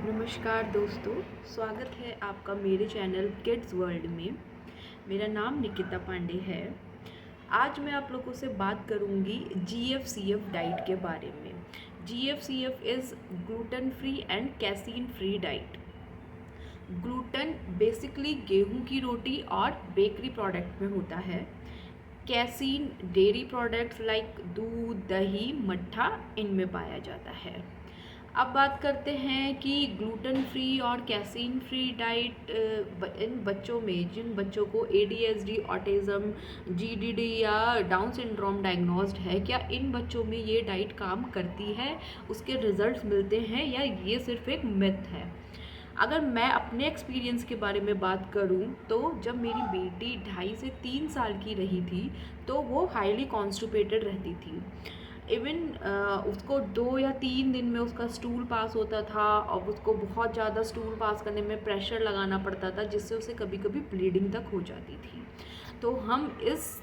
नमस्कार दोस्तों, स्वागत है आपका मेरे चैनल किड्स वर्ल्ड में। मेरा नाम निकिता पांडे है। आज मैं आप लोगों से बात करूंगी GFCF डाइट के बारे में। GFCF is gluten free and casein free diet. Gluten basically गेहूं की रोटी और बेकरी प्रोडक्ट में होता है। कैसीन डेयरी प्रोडक्ट्स लाइक दूध, दही, मट्ठा इनमें पाया जाता है। अब बात करते हैं कि ग्लूटेन फ्री और कैसीन फ्री डाइट इन बच्चों में, जिन बच्चों को ADHD, ऑटिज़म, GDD या डाउन सिंड्रोम डायग्नोस्ड है, क्या इन बच्चों में ये डाइट काम करती है, उसके रिजल्ट्स मिलते हैं या ये सिर्फ एक मिथ है। अगर मैं अपने एक्सपीरियंस के बारे में बात करूं तो जब मेरी बेटी 2.5 से 3 साल की रही थी तो वो हाईली कॉन्स्टिपेटेड रहती थी। इवन उसको 2 या 3 दिन में उसका स्टूल पास होता था और उसको बहुत ज़्यादा स्टूल पास करने में प्रेशर लगाना पड़ता था, जिससे उसे कभी कभी ब्लीडिंग तक हो जाती थी। तो हम इस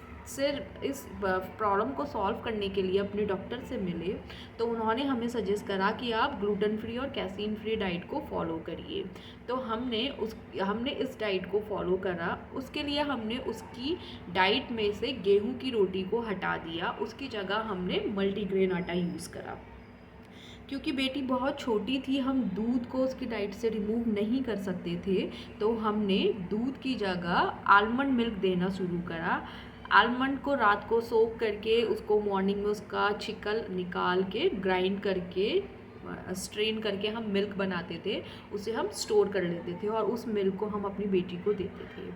प्रॉब्लम को सॉल्व करने के लिए अपने डॉक्टर से मिले, तो उन्होंने हमें सजेस्ट करा कि आप ग्लूटेन फ्री और कैसीन फ्री डाइट को फॉलो करिए। तो हमने इस डाइट को फॉलो करा। उसके लिए हमने उसकी डाइट में से गेहूं की रोटी को हटा दिया, उसकी जगह हमने मल्टीग्रेन आटा यूज़ करा। क्योंकि बेटी बहुत छोटी थी, हम दूध को उसकी डाइट से रिमूव नहीं कर सकते थे, तो हमने दूध की जगह आलमंड मिल्क देना शुरू करा। आलमंड को रात को सोक करके उसको मॉर्निंग में उसका छिकल निकाल के ग्राइंड करके स्ट्रेन करके हम मिल्क बनाते थे, उसे हम स्टोर कर लेते थे और उस मिल्क को हम अपनी बेटी को देते थे।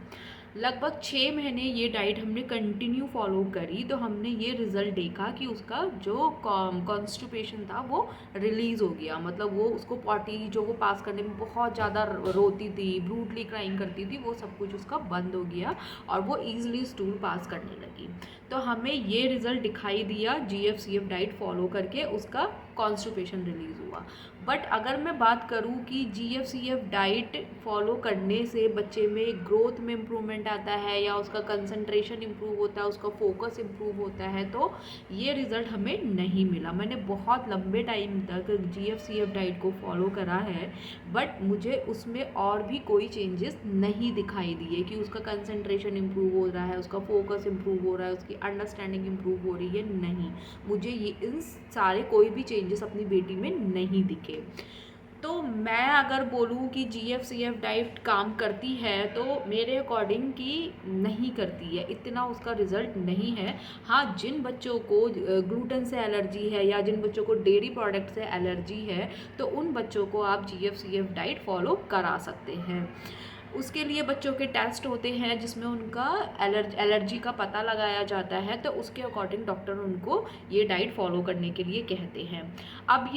लगभग 6 महीने ये डाइट हमने कंटिन्यू फॉलो करी, तो हमने ये रिज़ल्ट देखा कि उसका जो कॉन्स्टिपेशन था वो रिलीज़ हो गया। मतलब वो उसको पॉटी जो वो पास करने में बहुत ज़्यादा रोती थी, ब्रूटली क्राइंग करती थी, वो सब कुछ उसका बंद हो गया और वो ईजिली स्टूल पास करने लगी। तो हमें ये रिज़ल्ट दिखाई दिया GFCF डाइट फॉलो करके, उसका कॉन्स्टिपेशन रिलीज़ हुआ। बट अगर मैं बात करूं कि GFCF डाइट फॉलो करने से बच्चे में ग्रोथ में इम्प्रूवमेंट आता है या उसका कंसंट्रेशन इम्प्रूव होता है, उसका फोकस इम्प्रूव होता है, तो ये रिज़ल्ट हमें नहीं मिला। मैंने बहुत लंबे टाइम तक GFCF डाइट को फॉलो करा है, बट मुझे उसमें और भी कोई चेंजेस नहीं दिखाई दिए कि उसका कंसंट्रेशन इम्प्रूव हो रहा है, उसका फोकस इम्प्रूव हो रहा है, उसकी अंडरस्टैंडिंग इम्प्रूव हो रही है। नहीं, मुझे ये इन सारे कोई भी चेंजेस अपनी बेटी में नहीं दिखे। तो मैं अगर बोलूँ कि GFCF डाइट काम करती है, तो मेरे अकॉर्डिंग कि नहीं करती है, इतना उसका रिज़ल्ट नहीं है। हाँ, जिन बच्चों को ग्लूटेन से एलर्जी है या जिन बच्चों को डेयरी प्रोडक्ट से एलर्जी है, तो उन बच्चों को आप GFCF डाइट फॉलो करा सकते हैं। उसके लिए बच्चों के टेस्ट होते हैं जिसमें उनका एलर्जी का पता लगाया जाता है, तो उसके अकॉर्डिंग डॉक्टर उनको ये डाइट फॉलो करने के लिए कहते हैं। अब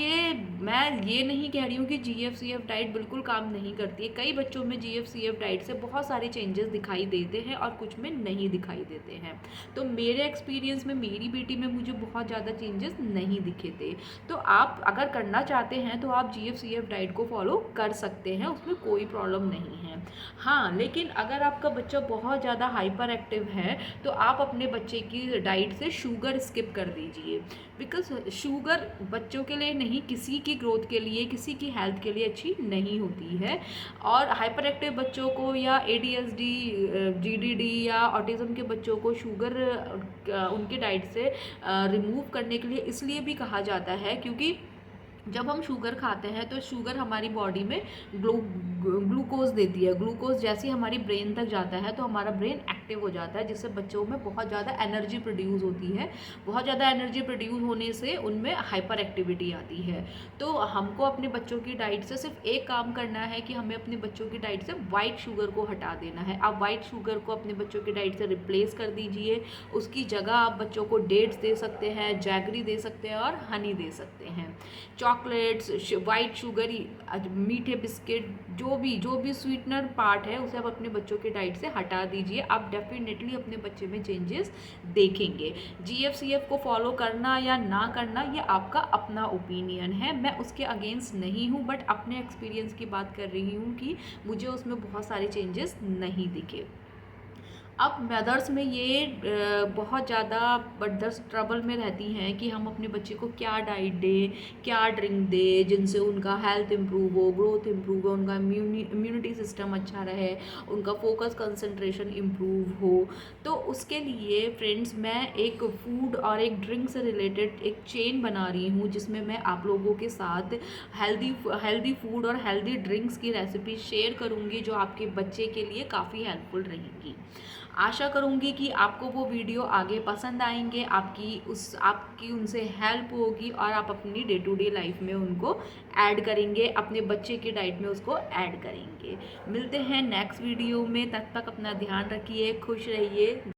मैं ये नहीं कह रही हूँ कि GFCF डाइट बिल्कुल काम नहीं करती है। कई बच्चों में GFCF डाइट से बहुत सारे चेंजेस दिखाई देते हैं और कुछ में नहीं दिखाई देते हैं। तो मेरे एक्सपीरियंस में मेरी बेटी में मुझे बहुत ज़्यादा चेंजेस नहीं दिखे थे। तो आप अगर करना चाहते हैं तो आप GFCF डाइट को फॉलो कर सकते हैं, उसमें कोई प्रॉब्लम नहीं है। हाँ, लेकिन अगर आपका बच्चा बहुत ज़्यादा हाइपर एक्टिव है तो आप अपने बच्चे की डाइट से शुगर स्किप कर दीजिए। बिकॉज शुगर बच्चों के लिए नहीं, किसी की ग्रोथ के लिए, किसी की हेल्थ के लिए अच्छी नहीं होती है। और हाइपर एक्टिव बच्चों को या ADHD, GDD या ऑटिज़म के बच्चों को शुगर उनके डाइट से रिमूव करने के लिए इसलिए भी कहा जाता है क्योंकि जब हम शुगर खाते हैं तो शुगर हमारी बॉडी में ग्लूकोज देती है। ग्लूकोज जैसे ही हमारी ब्रेन तक जाता है तो हमारा ब्रेन एक्टिव हो जाता है, जिससे बच्चों में बहुत ज़्यादा एनर्जी प्रोड्यूस होती है। बहुत ज़्यादा एनर्जी प्रोड्यूस होने से उनमें हाइपर एक्टिविटी आती है। तो हमको अपने बच्चों की डाइट से सिर्फ एक काम करना है कि हमें अपने बच्चों की डाइट से वाइट शुगर को हटा देना है। आप वाइट शुगर को अपने बच्चों की डाइट से रिप्लेस कर दीजिए। उसकी जगह आप बच्चों को डेट्स दे सकते हैं, जैगरी दे सकते हैं और हनी दे सकते हैं। चॉकलेट्स, वाइट शुगर, मीठे बिस्किट, जो भी स्वीटनर पार्ट है उसे आप अपने बच्चों के डाइट से हटा दीजिए। आप डेफिनेटली अपने बच्चे में चेंजेस देखेंगे। GFCF को फॉलो करना या ना करना ये आपका अपना ओपिनियन है, मैं उसके अगेंस्ट नहीं हूँ, बट अपने एक्सपीरियंस की बात कर रही हूँ कि मुझे उसमें बहुत सारे चेंजेस नहीं दिखे। अब मदर्स में ये बहुत ज़्यादा मदर्स ट्रबल में रहती हैं कि हम अपने बच्चे को क्या डाइट दें, क्या ड्रिंक दें जिनसे उनका हेल्थ इम्प्रूव हो, ग्रोथ इम्प्रूव हो, उनका इम्यूनिटी सिस्टम अच्छा रहे, उनका फोकस कंसंट्रेशन इम्प्रूव हो। तो उसके लिए फ्रेंड्स मैं एक फूड और एक ड्रिंक से रिलेटेड एक चेन बना रही हूँ, जिसमें मैं आप लोगों के साथ हेल्दी फूड और हेल्दी ड्रिंक्स की रेसिपी शेयर करूँगी, जो आपके बच्चे के लिए काफ़ी हेल्पफुल रहेंगी। आशा करूँगी कि आपको वो वीडियो आगे पसंद आएंगे, आपकी उनसे हेल्प होगी और आप अपनी डे टू डे लाइफ में उनको ऐड करेंगे, अपने बच्चे की डाइट में उसको ऐड करेंगे। मिलते हैं नेक्स्ट वीडियो में, तब तक अपना ध्यान रखिए, खुश रहिए।